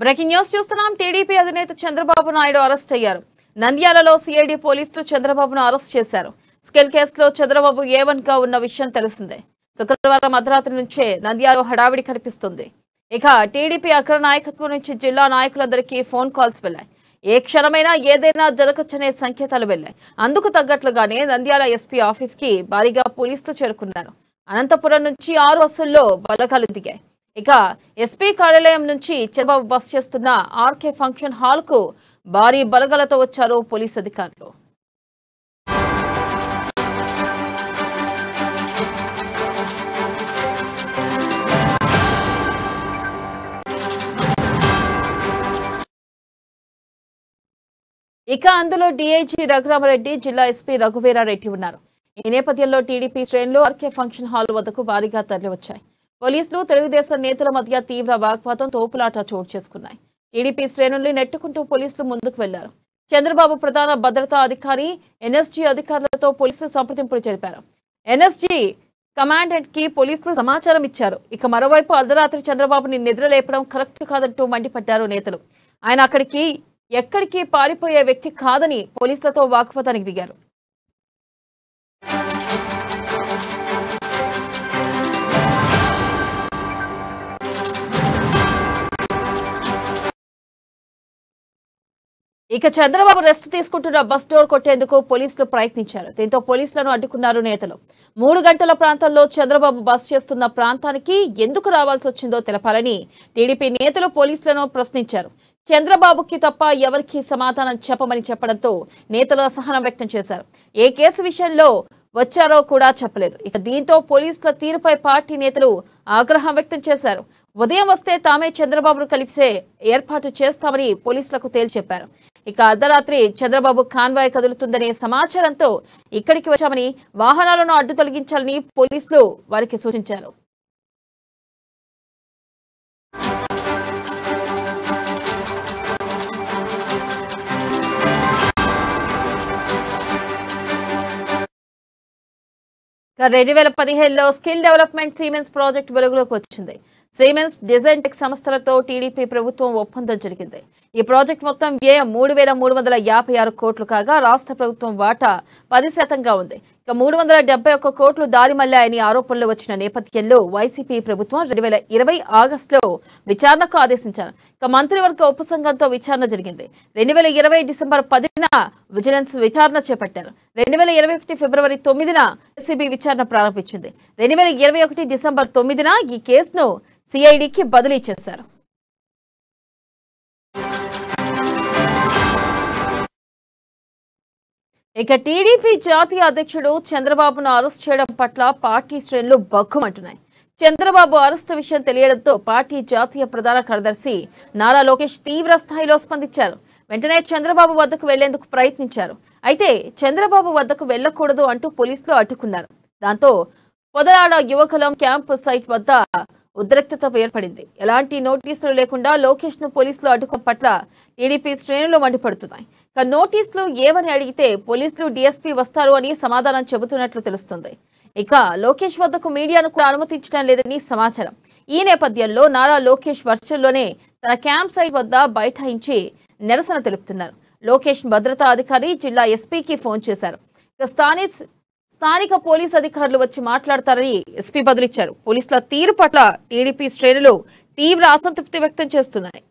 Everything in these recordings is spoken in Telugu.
బ్రేకింగ్ న్యూస్ చూస్తున్నాం. టీడీపీ అధినేత చంద్రబాబు నాయుడు అరెస్ట్ అయ్యారు. నంద్యాలలో సిఐడి పోలీసులు చంద్రబాబును అరెస్ట్ చేశారు. స్కిల్ కేసులో చంద్రబాబు A1 గా ఉన్న విషయం తెలిసిందే. శుక్రవారం అర్ధరాత్రి నుంచే నంద్యాలలో హడావిడి కనిపిస్తుంది. ఇక టీడీపీ అగ్ర నాయకత్వం నుంచి జిల్లా నాయకులందరికీ ఫోన్ కాల్స్ వెళ్లాయి. ఏ క్షణమైనా ఏదైనా జరగచ్చనే సంకేతాలు వెళ్లాయి. అందుకు తగ్గట్లుగానే నంద్యాల ఎస్పీ ఆఫీస్ కి భారీగా పోలీసులు చేరుకున్నారు. అనంతపురం నుంచి 6 బస్సుల్లో బలగాలు దిగాయి. ఇక ఎస్పీ కార్యాలయం నుంచి చంద్రబాబు బస్ చేస్తున్న ఆర్కే ఫంక్షన్ హాల్ కు భారీ బలగాలతో వచ్చారు పోలీస్ అధికారులు. ఇక అందులో డీఐజీ రఘురామరెడ్డి, జిల్లా ఎస్పీ రఘువీరారెడ్డి ఉన్నారు. ఈ నేపథ్యంలో టీడీపీ శ్రేణులు ఆర్కే ఫంక్షన్ హాల్ వద్దకు భారీగా తరలివచ్చాయి. పోలీసులు, తెలుగుదేశం నేతల మధ్య తీవ్ర వాగ్వాదం, తోపులాట చోటు చేసుకున్నాయి. టీడీపీ శ్రేణుల్ని నెట్టుకుంటూ పోలీసులు ముందుకు వెళ్లారు. చంద్రబాబు ప్రధాన భద్రతా అధికారి, ఎన్ఎస్జీ అధికారులతో పోలీసులు సంప్రదింపులు జరిపారు. ఎన్ఎస్జీ కమాండెంట్ కి పోలీసులు సమాచారం ఇచ్చారు. ఇక మరోవైపు అర్ధరాత్రి చంద్రబాబుని నిద్రలేపడం కరెక్ట్ కాదంటూ మండిపడ్డారు నేతలు. ఆయన ఎక్కడికి పారిపోయే వ్యక్తి కాదని పోలీసులతో వాగ్వాదానికి దిగారు. ఇక చంద్రబాబు రెస్ట్ తీసుకుంటున్న బస్ డోర్ కొట్టేందుకు పోలీసులు ప్రయత్నించారు. దీంతో పోలీసులను అడ్డుకున్నారు నేతలు. 3 గంటల ప్రాంతంలో చంద్రబాబు బస్ చేస్తున్న ప్రాంతానికి ఎందుకు రావాల్సి వచ్చిందో తెలపాలని టీడీపీ నేతలు పోలీసులను ప్రశ్నించారు. చంద్రబాబుకి తప్ప ఎవరికీ సమాధానం చెప్పమని చెప్పడంతో నేతలు అసహనం వ్యక్తం చేశారు. ఏ కేసు విషయంలో వచ్చారో కూడా చెప్పలేదు. ఇక దీంతో పోలీసుల తీరుపై పార్టీ నేతలు ఆగ్రహం వ్యక్తం చేశారు. ఉదయం వస్తే తామే చంద్రబాబును కలిసే ఏర్పాటు చేస్తామని పోలీసులకు తేల్చెప్పారు. ఇక అర్ధరాత్రి చంద్రబాబు కాన్వాయ్ కదులుతుందనే సమాచారంతో ఇక్కడికి వచ్చామని, వాహనాలను అడ్డు తొలగించాలని పోలీసులు వారికి సూచించారు. ఇక 2015లో స్కిల్ డెవలప్మెంట్ సిమెన్స్ ప్రాజెక్ట్ వెలుగులోకి వచ్చింది. సిమెన్స్, డిజైన్ టెక్ సంస్థలతో టీడీపీ ప్రభుత్వం ఒప్పందం జరిగింది. ఈ ప్రాజెక్ట్ మొత్తం వ్యయం 3,356 కోట్లు కాగా రాష్ట్ర ప్రభుత్వం వాటా 10%గా ఉంది. ఇక 371 కోట్లు దారి మళ్లాయని ఆరోపణలు వచ్చిన నేపథ్యంలో వైసీపీ ప్రభుత్వం 2020 ఆగస్టులో విచారణకు ఆదేశించారు. ఇక మంత్రివర్గ ఉపసంఘంతో విచారణ జరిగింది. 2020 డిసెంబర్ 10న విజిలెన్స్ విచారణ చేపట్టారు. 2021 ఫిబ్రవరి 9న ఏసీబీ విచారణ ప్రారంభించింది. 2021 డిసెంబర్ 9న ఈ కేసును సిఐడికి బదిలీ చేశారు. ఇక టీడీపీ జాతీయ అధ్యక్షుడు చంద్రబాబును అరెస్ట్ చేయడం పట్ల పార్టీ శ్రేణులు బగ్గుమంటున్నాయి. చంద్రబాబు అరెస్టు విషయం తెలియడంతో పార్టీ జాతీయ ప్రధాన కార్యదర్శి నారా లోకేష్ తీవ్ర స్థాయిలో స్పందించారు. వెంటనే చంద్రబాబు వద్దకు వెళ్లేందుకు ప్రయత్నించారు. అయితే చంద్రబాబు వద్దకు వెళ్లకూడదు అంటూ పోలీసులు అడ్డుకున్నారు. దాంతో పొదలాడ యువకులం క్యాంపు సైట్ వద్ద ఉద్రిక్తత ఏర్పడింది. ఎలాంటి నోటీసులు లేకుండా లోకేష్ ను పోలీసులు అడ్డుకోవడం పట్ల టీడీపీ శ్రేణులు మండిపడుతున్నాయి. నోటీసులు ఏమని అడిగితే పోలీసులు డీఎస్పీ వస్తారు అని సమాధానం చెబుతున్నట్లు తెలుస్తుంది. ఇక లోకేష్ వద్దకు మీడియాను కూడా అనుమతించడం లేదని సమాచారం. ఈ నేపథ్యంలో నారా లోకేష్ వర్చువల్లోనే తన క్యాంప్ సైట్ వద్ద బైఠాయించి నిరసన తెలుపుతున్నారు. లోకేష్ భద్రతా అధికారి జిల్లా ఎస్పీకి ఫోన్ చేశారు. స్థానిక పోలీస్ అధికారులు వచ్చి మాట్లాడతారని ఎస్పీ బదిలిచ్చారు. పోలీసుల తీరు పట్ల టీడీపీ శ్రేణులు తీవ్ర అసంతృప్తి వ్యక్తం చేస్తున్నాయి.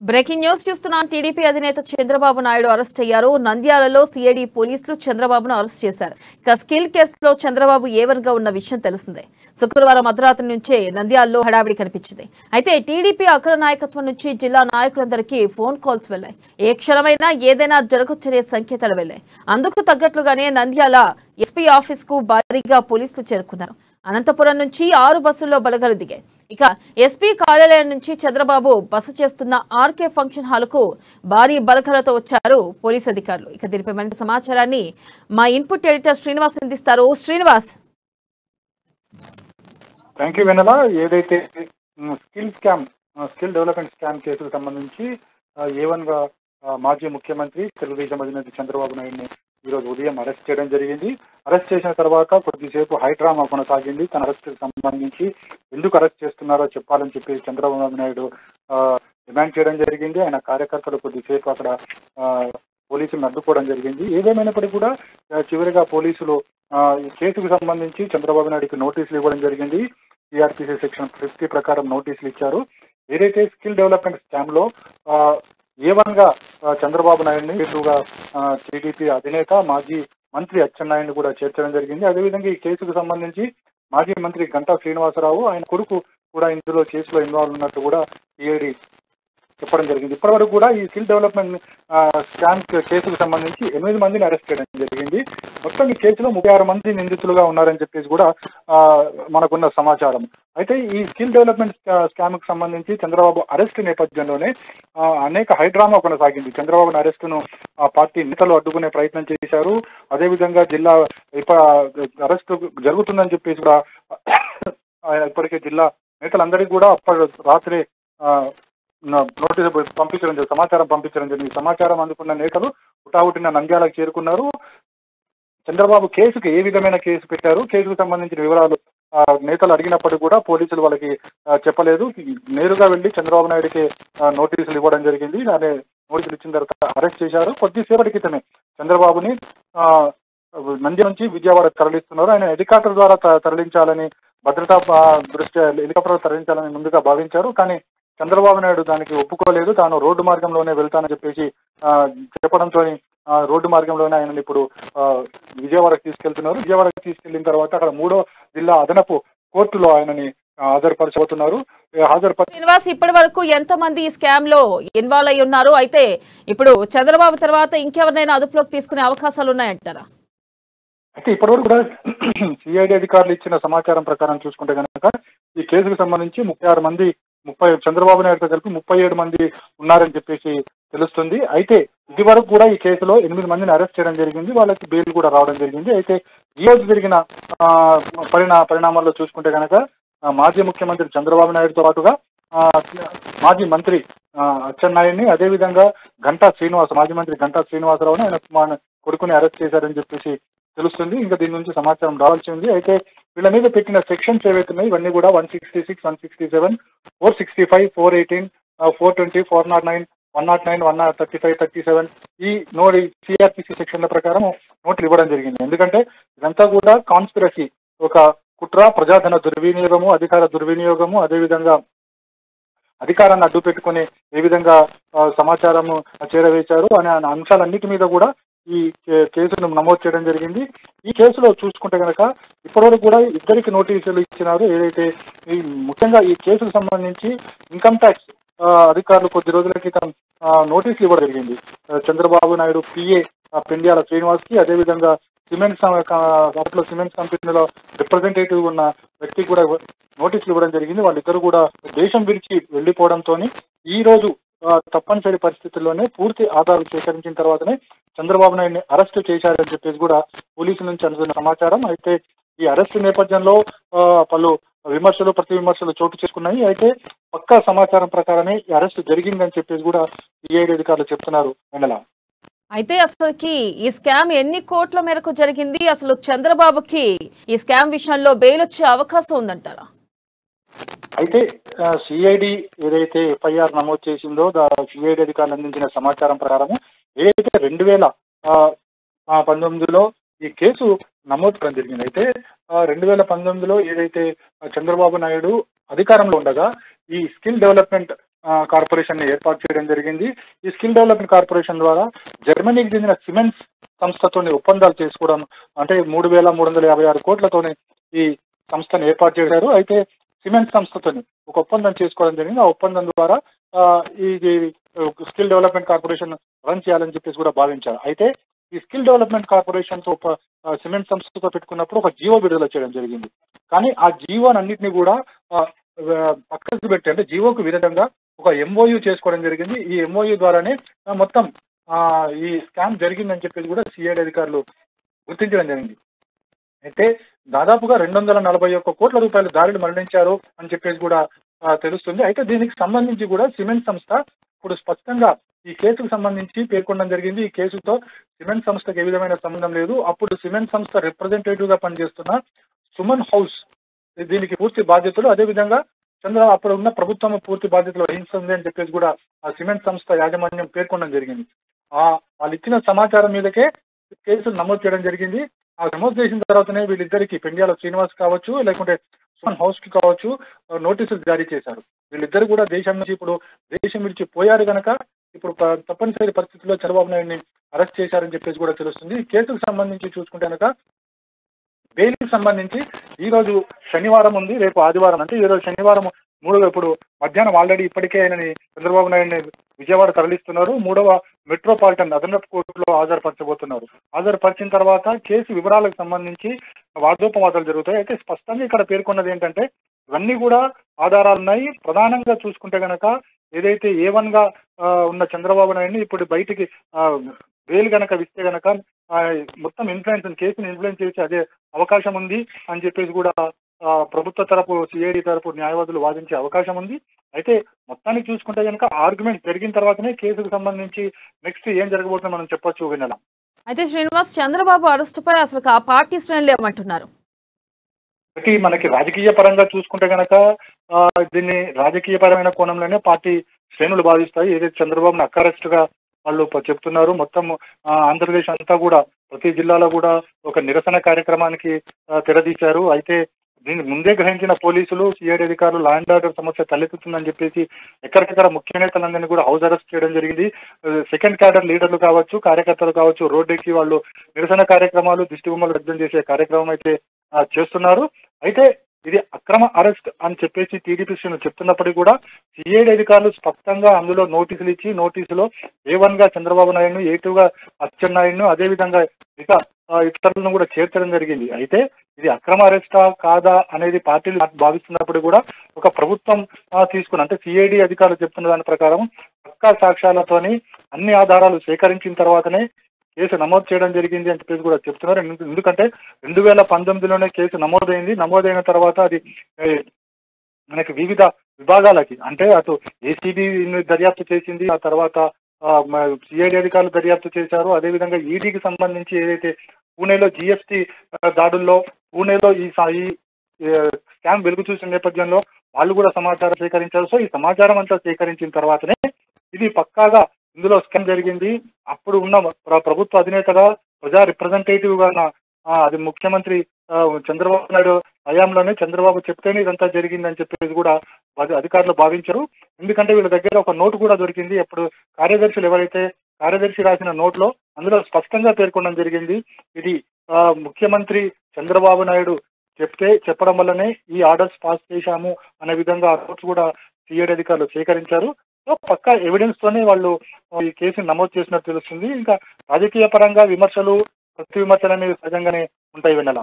బ్రేకింగ్ న్యూస్ చూస్తున్నాం. టీడీపీ అధినేత చంద్రబాబు నాయుడు అరెస్ట్ అయ్యారు. నంద్యాలలో సిఐడి పోలీసులు చంద్రబాబును అరెస్ట్ చేశారు. ఇక స్కిల్ కేసులో చంద్రబాబు A1 గా ఉన్న విషయం తెలిసిందే. శుక్రవారం అర్ధరాత్రి నుంచే నంద్యాలలో హడావిడి కనిపించింది. అయితే టీడీపీ అగ్ర నాయకత్వం నుంచి జిల్లా నాయకులందరికీ ఫోన్ కాల్స్ వెళ్లాయి. ఏ క్షణమైనా ఏదైనా జరగొచ్చనే సంకేతాలు వెళ్లాయి. అందుకు తగ్గట్లుగానే నంద్యాల ఎస్పీ ఆఫీస్ కు భారీగా పోలీసులు చేరుకున్నారు. అనంతపురం నుంచి 6 బస్సుల్లో బలగాలు దిగాయి. ఇక ఎస్పీ కార్యాలయం నుంచి చంద్రబాబు బస చేస్తున్న ఆర్కే ఫంక్షన్ హాల్ కు భారీ బలగాలతో వచ్చారు పోలీసు అధికారులు. ఇక దీనిపై మరింత సమాచారాన్ని మా ఇన్పుట్ ఎడిటర్ శ్రీనివాస్ అందిస్తారు. శ్రీనివాస్. థ్యాంక్ యూ వెన్నెల. ఏదైతే స్కిల్ డెవలప్మెంట్ స్కామ్ కేసుకు సంబంధించి A1 గా మాజీ ముఖ్యమంత్రి తెలుగుదేశం అధినేత చంద్రబాబు నాయుడిని ఈ రోజు ఉదయం అరెస్ట్ చేయడం జరిగింది. అరెస్ట్ చేసిన తర్వాత కొద్దిసేపు హైడ్రామా కొనసాగింది. తన అరెస్ట్ సంబంధించి ఎందుకు అరెస్ట్ చేస్తున్నారో చెప్పాలని చెప్పి చంద్రబాబు నాయుడు డిమాండ్ చేయడం జరిగింది. ఆయన కార్యకర్తలు కొద్దిసేపు అక్కడ పోలీసులను అడ్డుకోవడం జరిగింది. ఏదేమైనప్పటికీ కూడా చివరిగా పోలీసులు ఈ కేసుకు సంబంధించి చంద్రబాబు నాయుడుకి నోటీసులు ఇవ్వడం జరిగింది. సిఆర్పిసి సెక్షన్ 50 ప్రకారం నోటీసులు ఇచ్చారు. ఏదైతే స్కిల్ డెవలప్మెంట్ స్కామ్ లో A1 గా చంద్రబాబు నాయుడిని కేసుగా టీడీపీ అధినేత మాజీ మంత్రి అచ్చెన్నాయుడిని కూడా చేర్చడం జరిగింది. అదేవిధంగా ఈ కేసుకు సంబంధించి మాజీ మంత్రి గంటా శ్రీనివాసరావు ఆయన కొడుకు కూడా ఇందులో కేసులో ఇన్వాల్వ్ ఉన్నట్టు కూడా సిఐడి చెప్పడం జరిగింది. ఇప్పటివరకు కూడా ఈ స్కిల్ డెవలప్మెంట్ స్కామ్ కేసుకు సంబంధించి 8 మందిని అరెస్ట్ చేయడం జరిగింది. మొత్తం ఈ కేసులో 36 మంది నిందితులుగా ఉన్నారని చెప్పేసి కూడా మనకున్న సమాచారం. అయితే ఈ స్కిల్ డెవలప్మెంట్ స్కామ్ కు సంబంధించి చంద్రబాబు అరెస్ట్ నేపథ్యంలోనే అనేక హైడ్రామా కొనసాగింది. చంద్రబాబు అరెస్టును పార్టీ నేతలు అడ్డుకునే ప్రయత్నం చేశారు. అదేవిధంగా జిల్లా అరెస్ట్ జరుగుతుందని చెప్పేసి కూడా ఇప్పటికే జిల్లా నేతలందరికీ కూడా అప్పటి రాత్రి నోటీసు పంపించడం జరిగింది, సమాచారం పంపించడం జరిగింది. సమాచారం అందుకున్న నేతలు హుటాహుటిన నంద్యాలకు చేరుకున్నారు. చంద్రబాబు కేసుకు ఏ విధమైన కేసు పెట్టారు, కేసుకు సంబంధించిన వివరాలు నేతలు అడిగినప్పటికీ కూడా పోలీసులు వాళ్ళకి చెప్పలేదు. నేరుగా వెళ్లి చంద్రబాబు నాయుడికి నోటీసులు ఇవ్వడం జరిగింది. అదే నోటీసులు ఇచ్చిన తర్వాత అరెస్ట్ చేశారు. కొద్దిసేపటి క్రితమే చంద్రబాబుని నంద్య నుంచి విజయవాడ తరలిస్తున్నారు. ఆయన హెలికాప్టర్ ద్వారా తరలించాలని, భద్రతా దృష్ట్యా హెలికాప్టర్ తరలించాలని ముందుగా భావించారు. కానీ చంద్రబాబు నాయుడు దానికి ఒప్పుకోలేదు. తాను రోడ్డు మార్గంలోనే వెళ్తానని చెప్పేసి చెప్పడంతో రోడ్డు మార్గంలోనే ఆయన ఇప్పుడు విజయవాడకు తీసుకెళ్తున్నారు. విజయవాడకు తీసుకెళ్లిన తర్వాత అక్కడ 3వ జిల్లా అదనపు కోర్టులో ఆయనని హాజరుపరచబోతున్నారు. శ్రీనివాస్, ఇప్పటి వరకు ఎంత మంది ఈ స్కామ్ లో ఇన్వాల్వ్ అయి ఉన్నారు? అయితే ఇప్పుడు చంద్రబాబు తర్వాత ఇంకెవరినైనా అదుపులోకి తీసుకునే అవకాశాలు ఉన్నాయంటారా? అయితే ఇప్పటివరకు కూడా సిఐడి అధికారులు ఇచ్చిన సమాచారం ప్రకారం చూసుకుంటే కనుక ఈ కేసుకు సంబంధించి 36 మంది చంద్రబాబు నాయుడుతో కలిపి 37 మంది ఉన్నారని చెప్పేసి తెలుస్తుంది. అయితే ఇది వరకు కూడా ఈ కేసులో 8 మందిని అరెస్ట్ చేయడం జరిగింది. వాళ్ళకి బెయిల్ కూడా రావడం జరిగింది. అయితే ఈ రోజు జరిగిన పరిణామాల్లో చూసుకుంటే కనుక మాజీ ముఖ్యమంత్రి చంద్రబాబు నాయుడుతో పాటుగా మాజీ మంత్రి అచ్చెన్నాయుడిని, అదేవిధంగా మాజీ మంత్రి గంటా శ్రీనివాసరావుని ఆయన కొడుకుని అరెస్ట్ చేశారని చెప్పేసి తెలుస్తుంది. ఇంకా దీని నుంచి సమాచారం రావాల్సి ఉంది. అయితే వీళ్ళ మీద పెట్టిన సెక్షన్స్ ఏవైతున్నాయి ఇవన్నీ కూడా 166, 167, 465, 418, 420, 409, 109, 135, 37 ఈ సిఆర్పిసి సెక్షన్ల ప్రకారం నోటీసులు ఇవ్వడం జరిగింది. ఎందుకంటే ఇదంతా కూడా కాన్స్పిరసీ, ఒక కుట్ర, ప్రజాధన దుర్వినియోగము, అధికార దుర్వినియోగము, అదేవిధంగా అధికారాన్ని అడ్డు పెట్టుకుని ఏ విధంగా సమాచారము చేరవేశారు అనే అంశాలన్నిటి మీద కూడా ఈ కేసును నమోదు చేయడం జరిగింది. ఈ కేసులో చూసుకుంటే కనుక ఇప్పటివరకు కూడా 2 నోటీసులు ఇచ్చినారు. ఏదైతే ముఖ్యంగా ఈ కేసుకు సంబంధించి ఇన్కమ్ ట్యాక్స్ అధికారులు కొద్ది రోజుల క్రితం నోటీసులు ఇవ్వడం జరిగింది. చంద్రబాబు నాయుడు పిఏ పెండ్యాల శ్రీనివాస్ కి, అదేవిధంగా సిమెంట్స్ కంపెనీలో రిప్రజెంటేటివ్ ఉన్న వ్యక్తికి కూడా నోటీసులు ఇవ్వడం జరిగింది. వాళ్ళిద్దరు కూడా దేశం విడిచి వెళ్లిపోవడంతో ఈ రోజు తప్పనిసరి పరిస్థితుల్లోనే పూర్తి ఆధారాలు సేకరించిన తర్వాతనే చంద్రబాబు నాయుడిని అరెస్టు చేశారని చెప్పేసి కూడా పోలీసుల నుంచి అందుతున్న సమాచారం. అయితే ఈ అరెస్టు నేపథ్యంలో పలు ప్రతి విమర్శలు చోటు చేసుకున్నాయి. అయితే పక్కా సమాచారం ప్రకారమే ఈ అరెస్టు జరిగిందని చెప్పేసి కూడా సిఐడి అధికారులు చెప్తున్నారు. అయితే అసలుకి ఈ స్కామ్ ఎన్ని కోట్ల మేరకు జరిగింది? అసలు చంద్రబాబుకి ఈ స్కామ్ విషయంలో బెయిల్ వచ్చే అవకాశం ఉందంటారా? అయితే సిఐడి ఏదైతే ఎఫ్ఐఆర్ నమోదు చేసిందో సిఐడి అధికారులు అందించిన సమాచారం ప్రకారం ఏదైతే 2019లో ఈ కేసు నమోదు చేయడం జరిగింది. అయితే 2019లో ఏదైతే చంద్రబాబు నాయుడు అధికారంలో ఉండగా ఈ స్కిల్ డెవలప్మెంట్ కార్పొరేషన్ ని ఏర్పాటు చేయడం జరిగింది. ఈ స్కిల్ డెవలప్మెంట్ కార్పొరేషన్ ద్వారా జర్మనీకి చెందిన సిమెంట్స్ సంస్థతోని ఒప్పందాలు చేసుకోవడం, అంటే 3,356 కోట్లతోని ఈ సంస్థను ఏర్పాటు చేశారు. అయితే సిమెంట్ సంస్థతోని ఒక ఒప్పందం చేసుకోవడం జరిగింది. ఆ ఒప్పందం ద్వారా ఈ స్కిల్ డెవలప్మెంట్ కార్పొరేషన్ రన్ చేయాలని చెప్పేసి కూడా భావించారు. అయితే ఈ స్కిల్ డెవలప్మెంట్ కార్పొరేషన్ తో సిమెంట్ సంస్థతో పెట్టుకున్నప్పుడు ఒక జీవో విడుదల చేయడం జరిగింది. కానీ ఆ జీవోనన్నింటినీ కూడా పక్కకు పెట్టి అంటే జీవోకు విరుద్ధంగా ఒక ఎంఓయూ చేసుకోవడం జరిగింది. ఈ ఎంఓయూ ద్వారానే మొత్తం ఈ స్కామ్ జరిగిందని చెప్పేసి కూడా సిఐడి అధికారులు గుర్తించడం జరిగింది. అయితే దాదాపుగా 241 కోట్ల రూపాయలు దారులు మరణించారు అని చెప్పేసి కూడా తెలుస్తుంది. అయితే దీనికి సంబంధించి కూడా సిమెంట్ సంస్థ ఇప్పుడు స్పష్టంగా ఈ కేసుకు సంబంధించి పేర్కొనడం జరిగింది. ఈ కేసుతో సిమెంట్ సంస్థకు ఏ విధమైన సంబంధం లేదు. అప్పుడు సిమెంట్ సంస్థ రిప్రజెంటేటివ్ గా పనిచేస్తున్న సుమన్ హౌస్ దీనికి పూర్తి బాధ్యతలు, అదేవిధంగా అప్పుడు ఉన్న ప్రభుత్వం పూర్తి బాధ్యతలు వహిస్తుంది అని చెప్పేసి కూడా ఆ సిమెంట్ సంస్థ యాజమాన్యం పేర్కొనడం జరిగింది. వాళ్ళు ఇచ్చిన సమాచారం మీదకే కేసులు నమోదు చేయడం జరిగింది. ఆ నమోదు చేసిన తర్వాతనే వీళ్ళిద్దరికి పెండ్యాల శ్రీనివాస్ కావచ్చు, లేకుంటే సుమన్ హౌస్ కి కావచ్చు నోటీసులు జారీ చేశారు. వీళ్ళిద్దరు కూడా దేశం నుంచి ఇప్పుడు దేశం విడిచి పోయారు కనుక ఇప్పుడు తప్పనిసరి పరిస్థితుల్లో చంద్రబాబు నాయుడిని అరెస్ట్ చేశారని చెప్పేసి కూడా తెలుస్తుంది. ఈ కేసుకు సంబంధించి చూసుకుంటే కనుక బెయిల్కి సంబంధించి ఈ రోజు శనివారం ఉంది, రేపు ఆదివారం. అంటే ఈ రోజు శనివారం ఇప్పుడు మధ్యాహ్నం ఆల్రెడీ ఇప్పటికే ఆయనని చంద్రబాబు నాయుడిని విజయవాడ తరలిస్తున్నారు. 3వ మెట్రోపాలిటన్ అదనపు కోర్టులో హాజరుపరచబోతున్నారు. హాజరుపరిచిన తర్వాత కేసు వివరాలకు సంబంధించి వాదోపవాదాలు జరుగుతాయి. అయితే స్పష్టంగా ఇక్కడ పేర్కొన్నది ఏంటంటే ఇవన్నీ కూడా ఆధారాలు ఉన్నాయి. ప్రధానంగా చూసుకుంటే గనక ఏదైతే A1 గా ఉన్న చంద్రబాబు నాయుడిని ఇప్పుడు బయటికి బెయిల్ గనక ఇస్తే గనక మొత్తం కేసుని ఇన్ఫ్లుయెన్స్ చేసి అదే అవకాశం ఉంది అని చెప్పేసి కూడా ప్రభుత్వ తరపు సిఐడి తరపు న్యాయవాదులు వాదించే అవకాశం ఉంది. అయితే మొత్తానికి చూసుకుంటే కనుక ఆర్గ్యుమెంట్ జరిగిన తర్వాతనే కేసుకు సంబంధించి నెక్స్ట్ ఏం జరగబోతుందో మనం చెప్పొచ్చు వినాల. అయితే శ్రీనివాస్, చంద్రబాబు అరెస్టుపై అసలు ఆ పార్టీ శ్రేణులు ఏమంటున్నారు? మనకి రాజకీయ పరంగా చూసుకుంటే గనక దీన్ని రాజకీయ పరమైన కోణంలోనే పార్టీ శ్రేణులు భావిస్తాయి. ఏదైతే చంద్రబాబును అరెస్ట్ గా వాళ్ళు చెప్తున్నారు. మొత్తం ఆంధ్రప్రదేశ్ అంతా కూడా ప్రతి జిల్లాలో కూడా ఒక నిరసన కార్యక్రమానికి తెరదీశారు. అయితే దీన్ని ముందే గ్రహించిన పోలీసులు, సిఐడి అధికారులు లా అండ్ ఆర్డర్ సమస్య తలెత్తుతుందని చెప్పేసి ఎక్కడికక్కడ ముఖ్య నేతలందరినీ కూడా హౌస్ అరెస్ట్ చేయడం జరిగింది. సెకండ్ క్యాడర్ లీడర్లు కావచ్చు, కార్యకర్తలు కావచ్చు, రోడ్డెక్కి వాళ్ళు నిరసన కార్యక్రమాలు, దిష్టిబొమ్మలు వ్యక్తం చేసే కార్యక్రమం అయితే చేస్తున్నారు. అయితే ఇది అక్రమ అరెస్ట్ అని చెప్పేసి టీడీపీ శ్రేణులు చెప్తున్నప్పటికీ కూడా సిఐడి అధికారులు స్పష్టంగా అందులో నోటీసులు ఇచ్చి నోటీసులో A1 గా చంద్రబాబు నాయుడును, A2 గా అచ్చెన్నాయుడును, అదేవిధంగా ఇతరులను కూడా చేర్చడం జరిగింది. అయితే ఇది అక్రమ అరెస్టా కాదా అనేది పార్టీలు భావిస్తున్నప్పుడు కూడా ఒక ప్రభుత్వం తీసుకున్న అంటే సిఐడి అధికారులు చెప్తున్న దాని ప్రకారం పక్కా సాక్ష్యాలతోని అన్ని ఆధారాలు సేకరించిన తర్వాతనే కేసు నమోదు చేయడం జరిగింది అని చెప్పేసి కూడా చెప్తున్నారు. ఎందుకంటే 2019లోనే కేసు నమోదైన తర్వాత అది మనకి వివిధ విభాగాలకి అంటే అటు ఏసీబీ దర్యాప్తు చేసింది, ఆ తర్వాత సిఐడి అధికారులు దర్యాప్తు చేశారు. అదేవిధంగా ఈడీకి సంబంధించి ఏదైతే పూణేలో జిఎస్టీ దాడుల్లో పూణేలో ఈ స్కామ్ వెలుగు చూసిన నేపథ్యంలో వాళ్ళు కూడా సమాచారం సేకరించారు. సో ఈ సమాచారం అంతా సేకరించిన తర్వాతనే ఇది పక్కాగా ఇందులో స్కామ్ జరిగింది. అప్పుడు ఉన్న ప్రభుత్వ అధినేతగా ప్రజా రిప్రజెంటేటివ్ గా అది ముఖ్యమంత్రి చంద్రబాబు నాయుడు హయాంలోనే చంద్రబాబు చెప్తేనే ఇదంతా జరిగిందని చెప్పేసి కూడా అధికారులు భావించారు. ఎందుకంటే వీళ్ళ దగ్గర ఒక నోటు కూడా దొరికింది. అప్పుడు కార్యదర్శి రాసిన నోట్లో అందులో స్పష్టంగా పేర్కొనడం జరిగింది. ఇది ముఖ్యమంత్రి చంద్రబాబు నాయుడు చెప్పడం వల్లనే ఈ ఆర్డర్స్ పాస్ చేశాము అనే విధంగా ఆ నోట్స్ కూడా సిఐడి అధికారులు సేకరించారు. సో పక్కా ఎవిడెన్స్ తోనే వాళ్ళు ఈ కేసును నమోదు చేసినట్టు తెలుస్తుంది. ఇంకా రాజకీయ పరంగా విమర్శలు, ప్రతి విమర్శలు అనేవి సహజంగానే ఉంటాయి వినాల.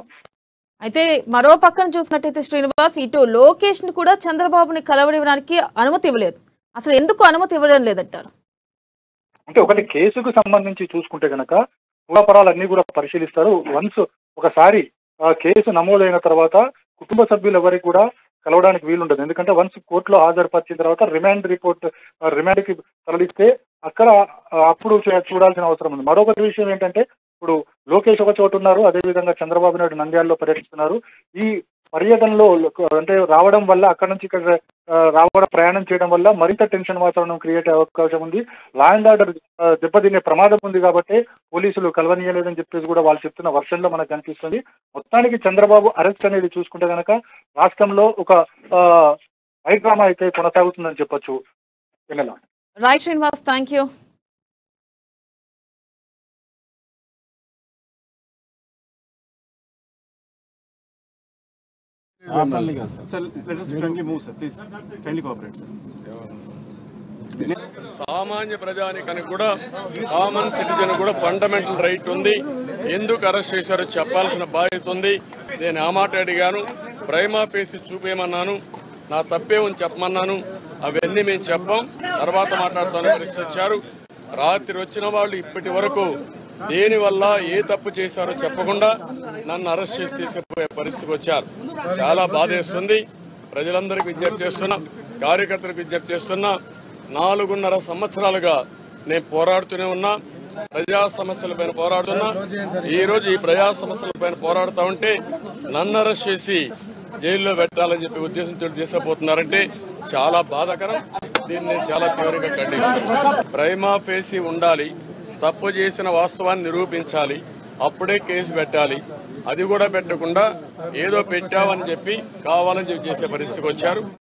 అయితే మరో పక్కన చూసినట్టయితే శ్రీనివాస్, ఇటు లోకేష్ ని కూడా చంద్రబాబుని కలవడానికి అనుమతి ఇవ్వలేదు. అసలు ఎందుకు అనుమతి ఇవ్వడం లేదంటారు? అంటే ఒకటి కేసుకు సంబంధించి చూసుకుంటే కనుక పూర్వపరాలన్నీ కూడా పరిశీలిస్తారు. ఒకసారి కేసు నమోదైన తర్వాత కుటుంబ సభ్యులు ఎవరికి కూడా కలవడానికి వీలుండదు. ఎందుకంటే వన్స్ కోర్టులో హాజరుపరిచిన తర్వాత రిమాండ్ కి తరలిస్తే అప్పుడు చూడాల్సిన అవసరం ఉంది. మరొకటి విషయం ఏంటంటే ఇప్పుడు లోకేష్ ఒక చోటు ఉన్నారు, అదేవిధంగా చంద్రబాబు నాయుడు నంద్యాలలో పర్యటిస్తున్నారు. ఈ పర్యటనలో అంటే రావడం వల్ల అక్కడి నుంచి ఇక్కడ ప్రయాణం చేయడం వల్ల మరింత టెన్షన్ వాతావరణం క్రియేట్ అయ్యే అవకాశం ఉంది. లా అండ్ ఆర్డర్ దెబ్బతినే ప్రమాదం ఉంది కాబట్టి పోలీసులు కలవనీయలేదని చెప్పేసి కూడా వాళ్ళు చెప్తున్న వర్షన్లో మనకు కనిపిస్తుంది. మొత్తానికి చంద్రబాబు అరెస్ట్ అనేది చూసుకుంటే కనుక రాష్ట్రంలో ఒక హైడ్రామా అయితే కొనసాగుతుందని చెప్పొచ్చు. Right Srinivas, thank you. Sir, let us kindly move, sir. Please, kindly cooperate, sir. సామాన్య ప్రజానికానికి కూడా కామన్ సిటిజన్ కూడా ఫండమెంటల్ రైట్ ఉంది. ఎందుకు అరెస్ట్ చేశారో చెప్పాల్సిన బాధ్యత ఉంది. నేను ఆ మాట అడిగాను, ప్రైమా ఫేసి చూపేయమన్నాను. నా తప్పే ఉంది చెప్పమన్నాను. అవన్నీ మేము చెప్పాం, తర్వాత మాట్లాడుతామని పరిస్థితి వచ్చారు. రాత్రి వచ్చిన వాళ్ళు ఇప్పటి వరకు దేనివల్ల ఏ తప్పు చేశారో చెప్పకుండా నన్ను అరెస్ట్ చేసి తీసుకుపోయే పరిస్థితికి వచ్చారు. చాలా బాధేస్తుంది. ప్రజలందరికీ విజ్ఞప్తి చేస్తున్నా, కార్యకర్తలకు విజ్ఞప్తి చేస్తున్నా, 4.5 సంవత్సరాలుగా నేను పోరాడుతూనే ఉన్నా, ప్రజా సమస్యలపైన పోరాడుతున్నా. ఈ రోజు ఈ ప్రజా సమస్యలపైన పోరాడుతూ ఉంటే నన్ను అరెస్ట్ చేసి జైల్లో పెట్టాలని చెప్పి ఉద్దేశంతో తీసుకుపోతున్నారంటే చాలా బాధాకరం. దీన్ని నేను చాలా తీవ్రంగా ఖండిస్తున్నాను. ప్రైమా ఫేసి ఉండాలి, తప్పు చేసిన వాస్తవాన్ని నిరూపించాలి, అప్పుడే కేసు పెట్టాలి. అది కూడా పెట్టకుండా ఏదో పెట్టామని చెప్పి కావాలని చెప్పి చేసే పరిస్థితికి వచ్చారు.